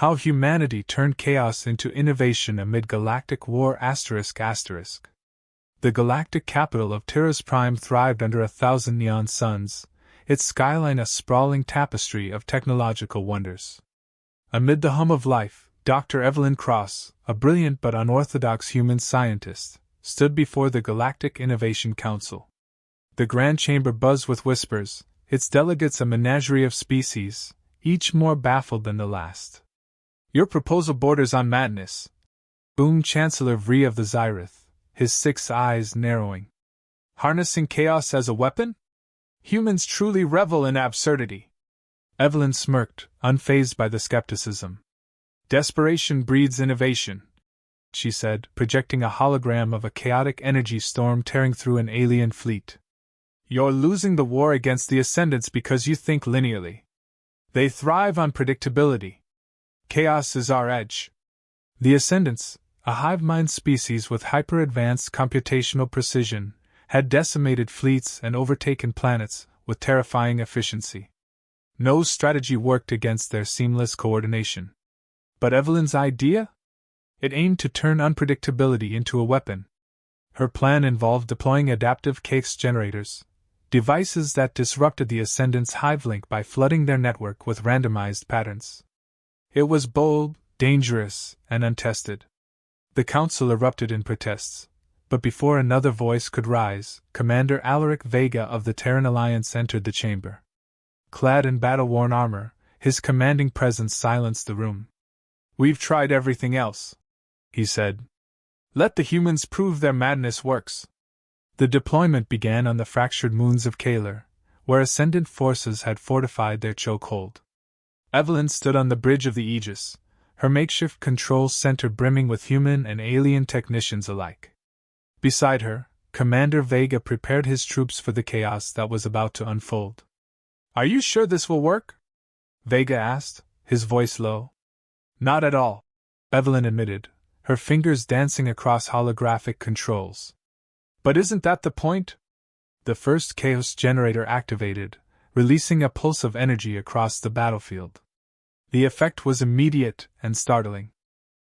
How humanity turned chaos into innovation amid galactic war ****. The galactic capital of Terra's Prime thrived under 1,000 neon suns, its skyline a sprawling tapestry of technological wonders. Amid the hum of life, Dr. Evelyn Cross, a brilliant but unorthodox human scientist, stood before the Galactic Innovation Council. The Grand Chamber buzzed with whispers, its delegates a menagerie of species, each more baffled than the last. "Your proposal borders on madness," boomed Chancellor Vree of the Zyrith, his 6 eyes narrowing. "Harnessing chaos as a weapon? Humans truly revel in absurdity." Evelyn smirked, unfazed by the skepticism. "Desperation breeds innovation," she said, projecting a hologram of a chaotic energy storm tearing through an alien fleet. "You're losing the war against the Ascendants because you think linearly. They thrive on predictability. Chaos is our edge." The Ascendants, a hive-mind species with hyper-advanced computational precision, had decimated fleets and overtaken planets with terrifying efficiency. No strategy worked against their seamless coordination. But Evelyn's idea? It aimed to turn unpredictability into a weapon. Her plan involved deploying adaptive chaos generators, devices that disrupted the Ascendants' hive link by flooding their network with randomized patterns. It was bold, dangerous, and untested. The council erupted in protests, but before another voice could rise, Commander Alaric Vega of the Terran Alliance entered the chamber. Clad in battle-worn armor, his commanding presence silenced the room. "We've tried everything else," he said. "Let the humans prove their madness works." The deployment began on the fractured moons of Kaler, where Ascendant forces had fortified their chokehold. Evelyn stood on the bridge of the Aegis, her makeshift control center brimming with human and alien technicians alike. Beside her, Commander Vega prepared his troops for the chaos that was about to unfold. "Are you sure this will work?" Vega asked, his voice low. "Not at all," Evelyn admitted, her fingers dancing across holographic controls. "But isn't that the point?" The first chaos generator activated, releasing a pulse of energy across the battlefield. The effect was immediate and startling.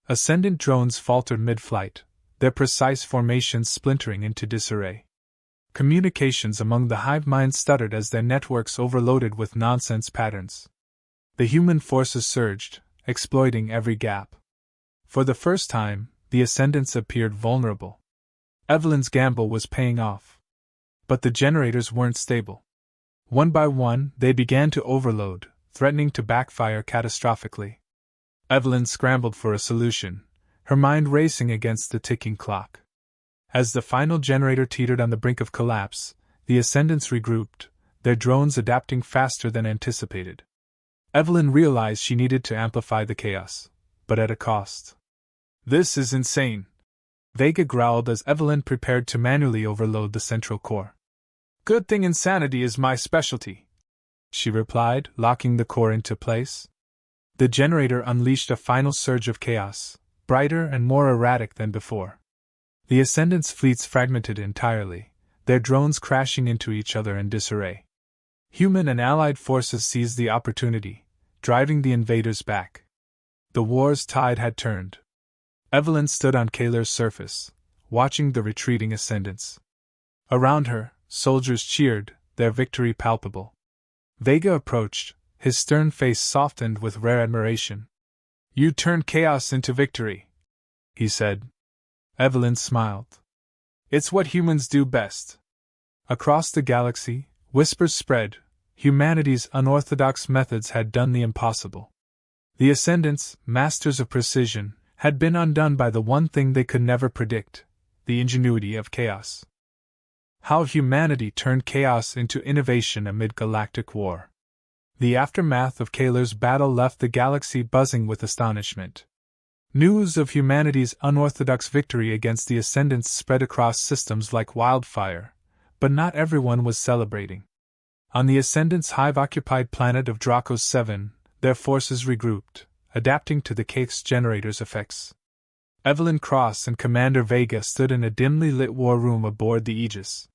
Ascendant drones faltered mid-flight, their precise formations splintering into disarray. Communications among the hive minds stuttered as their networks overloaded with nonsense patterns. The human forces surged, exploiting every gap. For the first time, the Ascendants appeared vulnerable. Evelyn's gamble was paying off. But the generators weren't stable. One by one, they began to overload, threatening to backfire catastrophically. Evelyn scrambled for a solution, her mind racing against the ticking clock. As the final generator teetered on the brink of collapse, the Ascendants regrouped, their drones adapting faster than anticipated. Evelyn realized she needed to amplify the chaos, but at a cost. "This is insane," Vega growled as Evelyn prepared to manually overload the central core. "Good thing insanity is my specialty," she replied, locking the core into place. The generator unleashed a final surge of chaos, brighter and more erratic than before. The Ascendants' fleets fragmented entirely, their drones crashing into each other in disarray. Human and allied forces seized the opportunity, driving the invaders back. The war's tide had turned. Evelyn stood on Kaler's surface, watching the retreating Ascendants. Around her, soldiers cheered, their victory palpable. Vega approached, his stern face softened with rare admiration. "You turned chaos into victory," he said. Evelyn smiled. "It's what humans do best." Across the galaxy, whispers spread. Humanity's unorthodox methods had done the impossible. The Ascendants, masters of precision, had been undone by the one thing they could never predict: the ingenuity of chaos. How humanity turned chaos into innovation amid galactic war. The aftermath of Kaler's battle left the galaxy buzzing with astonishment. News of humanity's unorthodox victory against the Ascendants spread across systems like wildfire, but not everyone was celebrating. On the Ascendants' hive-occupied planet of Dracos 7, their forces regrouped, adapting to the chaos generator's effects. Evelyn Cross and Commander Vega stood in a dimly lit war room aboard the Aegis.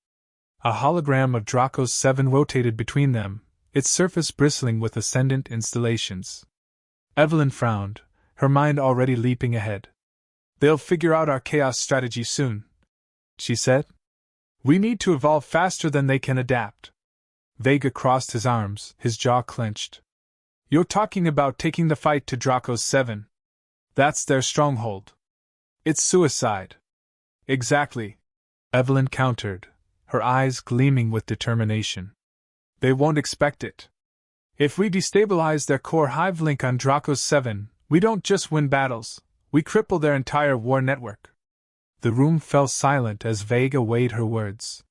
A hologram of Dracos 7 rotated between them, its surface bristling with Ascendant installations. Evelyn frowned, her mind already leaping ahead. "They'll figure out our chaos strategy soon," she said. "We need to evolve faster than they can adapt." Vega crossed his arms, his jaw clenched. "You're talking about taking the fight to Draco's 7. That's their stronghold. It's suicide." "Exactly," Evelyn countered, her eyes gleaming with determination. "They won't expect it. If we destabilize their core hive link on Draco's 7, we don't just win battles, we cripple their entire war network." The room fell silent as Vega weighed her words.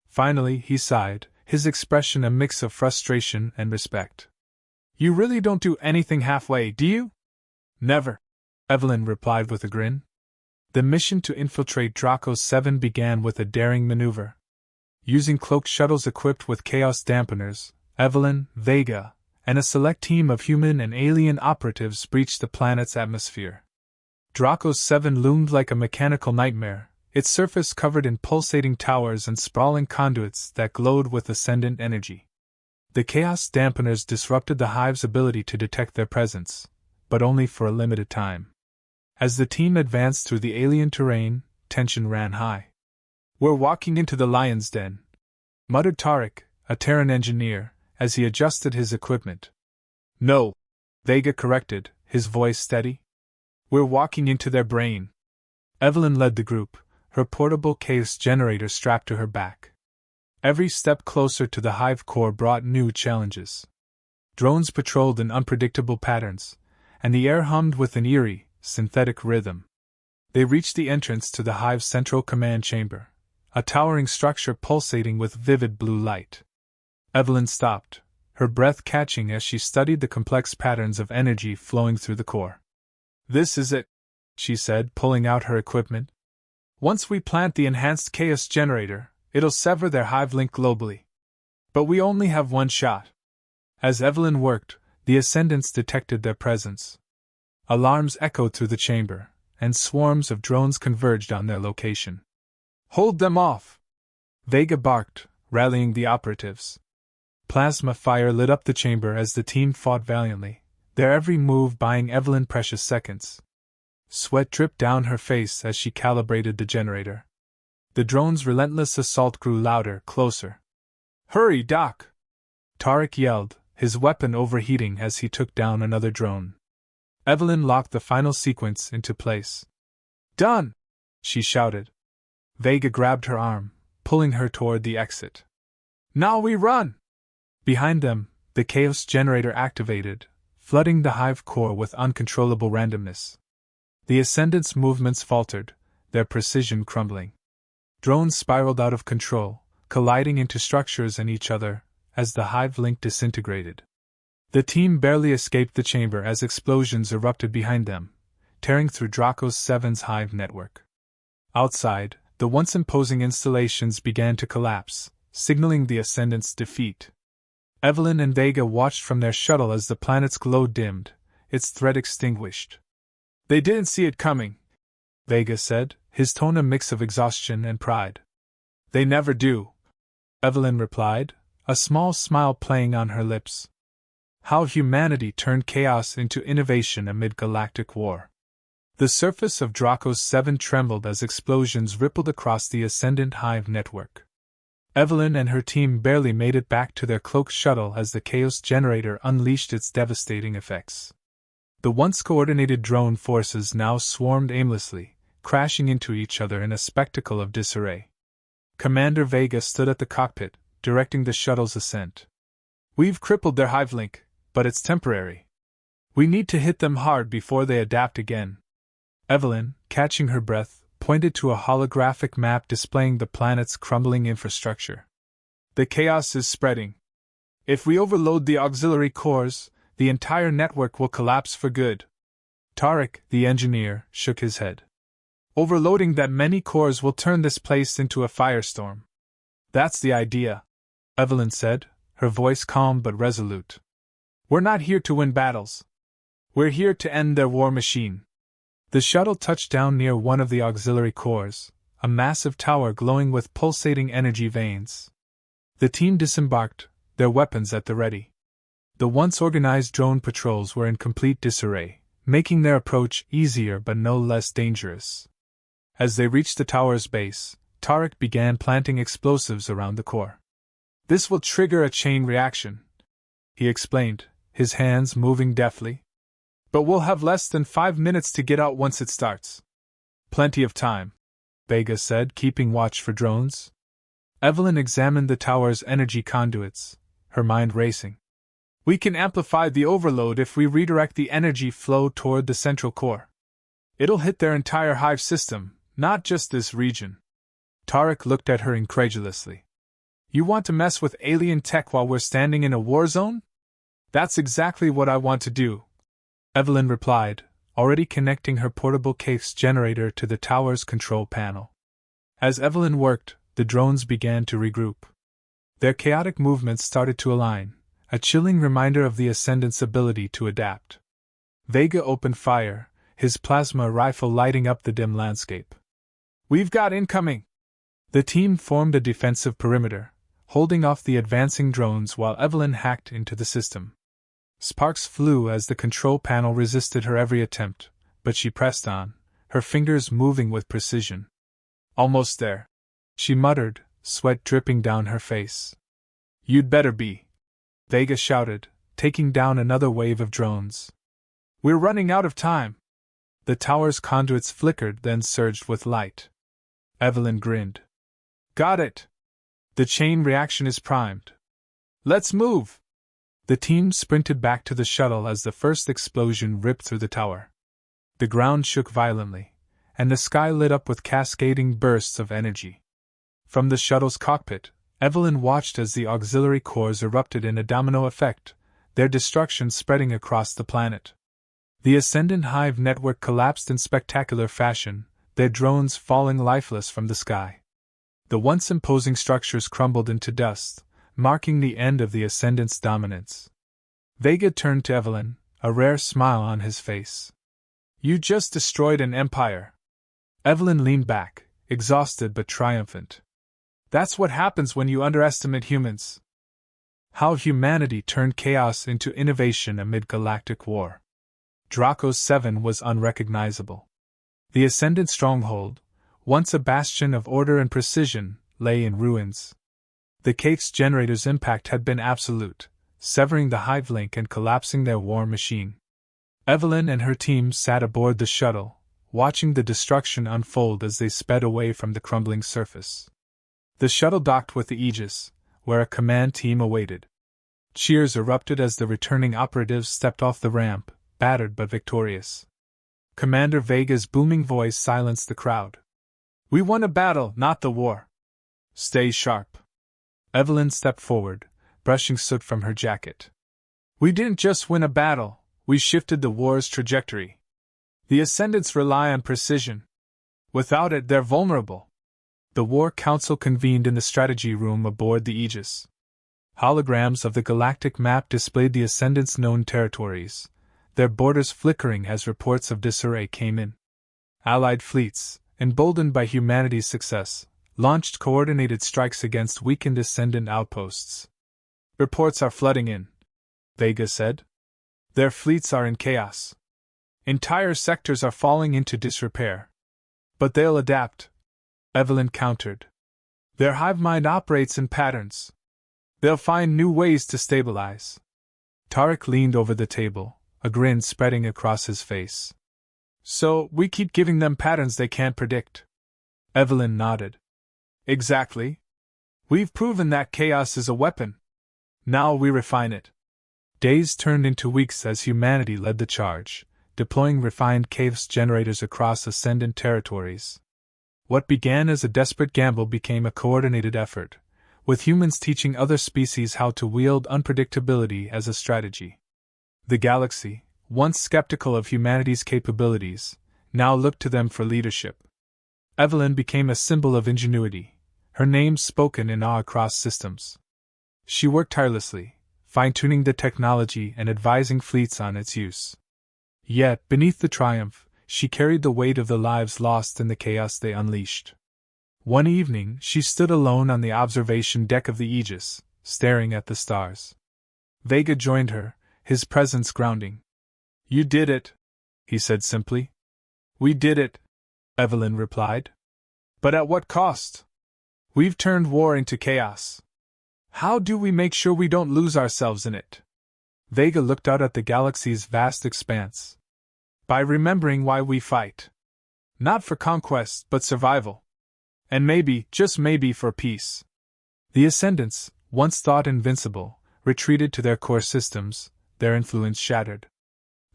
Finally, he sighed, his expression a mix of frustration and respect. "You really don't do anything halfway, do you?" "Never," Evelyn replied with a grin. The mission to infiltrate Draco's 7 began with a daring maneuver. Using cloaked shuttles equipped with chaos dampeners, Evelyn, Vega, and a select team of human and alien operatives breached the planet's atmosphere. Draco's 7 loomed like a mechanical nightmare, its surface covered in pulsating towers and sprawling conduits that glowed with ascendant energy. The chaos dampeners disrupted the hive's ability to detect their presence, but only for a limited time. As the team advanced through the alien terrain, tension ran high. "We're walking into the lion's den," muttered Tarek, a Terran engineer, as he adjusted his equipment. "No," Vega corrected, his voice steady. "We're walking into their brain." Evelyn led the group, her portable chaos generator strapped to her back. Every step closer to the hive core brought new challenges. Drones patrolled in unpredictable patterns, and the air hummed with an eerie, synthetic rhythm. They reached the entrance to the hive's central command chamber, a towering structure pulsating with vivid blue light. Evelyn stopped, her breath catching as she studied the complex patterns of energy flowing through the core. "This is it," she said, pulling out her equipment. "Once we plant the enhanced chaos generator, it'll sever their hive link globally. But we only have one shot." As Evelyn worked, the Ascendants detected their presence. Alarms echoed through the chamber, and swarms of drones converged on their location. "Hold them off!" Vega barked, rallying the operatives. Plasma fire lit up the chamber as the team fought valiantly, their every move buying Evelyn precious seconds. Sweat dripped down her face as she calibrated the generator. The drone's relentless assault grew louder, closer. "Hurry, Doc!" Tarek yelled, his weapon overheating as he took down another drone. Evelyn locked the final sequence into place. "Done!" she shouted. Vega grabbed her arm, pulling her toward the exit. "Now we run!" Behind them, the chaos generator activated, flooding the hive core with uncontrollable randomness. The Ascendants' movements faltered, their precision crumbling. Drones spiraled out of control, colliding into structures and each other, as the hive link disintegrated. The team barely escaped the chamber as explosions erupted behind them, tearing through Draco's 7's hive network. Outside, the once imposing installations began to collapse, signaling the Ascendants' defeat. Evelyn and Vega watched from their shuttle as the planet's glow dimmed, its threat extinguished. "They didn't see it coming," Vega said, his tone a mix of exhaustion and pride. "They never do," Evelyn replied, a small smile playing on her lips. How humanity turned chaos into innovation amid galactic war. The surface of Draco's 7 trembled as explosions rippled across the Ascendant hive network. Evelyn and her team barely made it back to their cloaked shuttle as the chaos generator unleashed its devastating effects. The once coordinated drone forces now swarmed aimlessly, crashing into each other in a spectacle of disarray. Commander Vega stood at the cockpit, directing the shuttle's ascent. "We've crippled their hive link, but it's temporary. We need to hit them hard before they adapt again." Evelyn, catching her breath, pointed to a holographic map displaying the planet's crumbling infrastructure. "The chaos is spreading. If we overload the auxiliary cores, the entire network will collapse for good." Tarek, the engineer, shook his head. "Overloading that many cores will turn this place into a firestorm." "That's the idea," Evelyn said, her voice calm but resolute. "We're not here to win battles. We're here to end their war machine." The shuttle touched down near one of the auxiliary cores, a massive tower glowing with pulsating energy veins. The team disembarked, their weapons at the ready. The once organized drone patrols were in complete disarray, making their approach easier but no less dangerous. As they reached the tower's base, Tarek began planting explosives around the core. "This will trigger a chain reaction," he explained, his hands moving deftly. "But we'll have less than 5 minutes to get out once it starts." "Plenty of time," Vega said, keeping watch for drones. Evelyn examined the tower's energy conduits, her mind racing. "We can amplify the overload if we redirect the energy flow toward the central core. It'll hit their entire hive system, not just this region." Tarek looked at her incredulously. "You want to mess with alien tech while we're standing in a war zone?" "That's exactly what I want to do," Evelyn replied, already connecting her portable case generator to the tower's control panel. As Evelyn worked, the drones began to regroup. Their chaotic movements started to align, a chilling reminder of the Ascendant's ability to adapt. Vega opened fire, his plasma rifle lighting up the dim landscape. "We've got incoming!" The team formed a defensive perimeter, holding off the advancing drones while Evelyn hacked into the system. Sparks flew as the control panel resisted her every attempt, but she pressed on, her fingers moving with precision. "Almost there," she muttered, sweat dripping down her face. "You'd better be," Vega shouted, taking down another wave of drones. "We're running out of time." The tower's conduits flickered, then surged with light. Evelyn grinned. "Got it! The chain reaction is primed. Let's move!" The team sprinted back to the shuttle as the first explosion ripped through the tower. The ground shook violently, and the sky lit up with cascading bursts of energy. From the shuttle's cockpit, Evelyn watched as the auxiliary cores erupted in a domino effect, their destruction spreading across the planet. The Ascendant Hive network collapsed in spectacular fashion, their drones falling lifeless from the sky. The once imposing structures crumbled into dust, marking the end of the Ascendant's dominance. Vega turned to Evelyn, a rare smile on his face. "You just destroyed an empire." Evelyn leaned back, exhausted but triumphant. "That's what happens when you underestimate humans." How humanity turned chaos into innovation amid galactic war. Draco 7 was unrecognizable. The Ascendant stronghold, once a bastion of order and precision, lay in ruins. The Cape's generator's impact had been absolute, severing the hive link and collapsing their war machine. Evelyn and her team sat aboard the shuttle, watching the destruction unfold as they sped away from the crumbling surface. The shuttle docked with the Aegis, where a command team awaited. Cheers erupted as the returning operatives stepped off the ramp, battered but victorious. Commander Vega's booming voice silenced the crowd. "We won a battle, not the war. Stay sharp." Evelyn stepped forward, brushing soot from her jacket. "We didn't just win a battle, we shifted the war's trajectory. The Ascendants rely on precision. Without it, they're vulnerable." The War Council convened in the strategy room aboard the Aegis. Holograms of the galactic map displayed the Ascendants' known territories, their borders flickering as reports of disarray came in. Allied fleets, emboldened by humanity's success, launched coordinated strikes against weakened Ascendant outposts. "Reports are flooding in," Vega said. "Their fleets are in chaos. Entire sectors are falling into disrepair. But they'll adapt," Evelyn countered. "Their hive mind operates in patterns. They'll find new ways to stabilize." Tarek leaned over the table, a grin spreading across his face. "So, we keep giving them patterns they can't predict?" Evelyn nodded. "Exactly. We've proven that chaos is a weapon. Now we refine it." Days turned into weeks as humanity led the charge, deploying refined chaos generators across Ascendant territories. What began as a desperate gamble became a coordinated effort, with humans teaching other species how to wield unpredictability as a strategy. The galaxy, once skeptical of humanity's capabilities, now looked to them for leadership. Evelyn became a symbol of ingenuity, her name spoken in awe across systems. She worked tirelessly, fine-tuning the technology and advising fleets on its use. Yet, beneath the triumph, she carried the weight of the lives lost in the chaos they unleashed. One evening, she stood alone on the observation deck of the Aegis, staring at the stars. Vega joined her, his presence grounding. "You did it," he said simply. We did it, Evelyn replied. But at what cost? We've turned war into chaos. How do we make sure we don't lose ourselves in it? Vega looked out at the galaxy's vast expanse. By remembering why we fight. Not for conquest, but survival. And maybe, just maybe, for peace. The Ascendants, once thought invincible, retreated to their core systems, their influence shattered.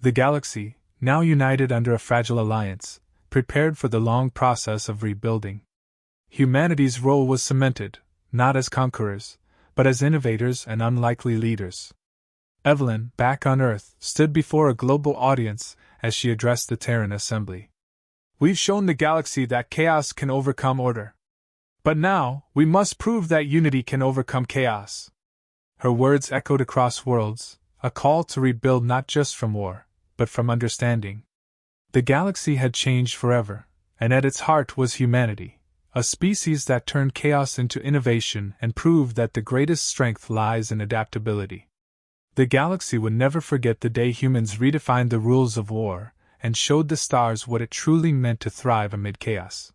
The galaxy, now united under a fragile alliance, prepared for the long process of rebuilding. Humanity's role was cemented, not as conquerors, but as innovators and unlikely leaders. Evelyn, back on Earth, stood before a global audience as she addressed the Terran assembly. We've shown the galaxy that chaos can overcome order. But now, we must prove that unity can overcome chaos. Her words echoed across worlds, a call to rebuild not just from war, but from understanding. The galaxy had changed forever, and at its heart was humanity, a species that turned chaos into innovation and proved that the greatest strength lies in adaptability. The galaxy would never forget the day humans redefined the rules of war and showed the stars what it truly meant to thrive amid chaos.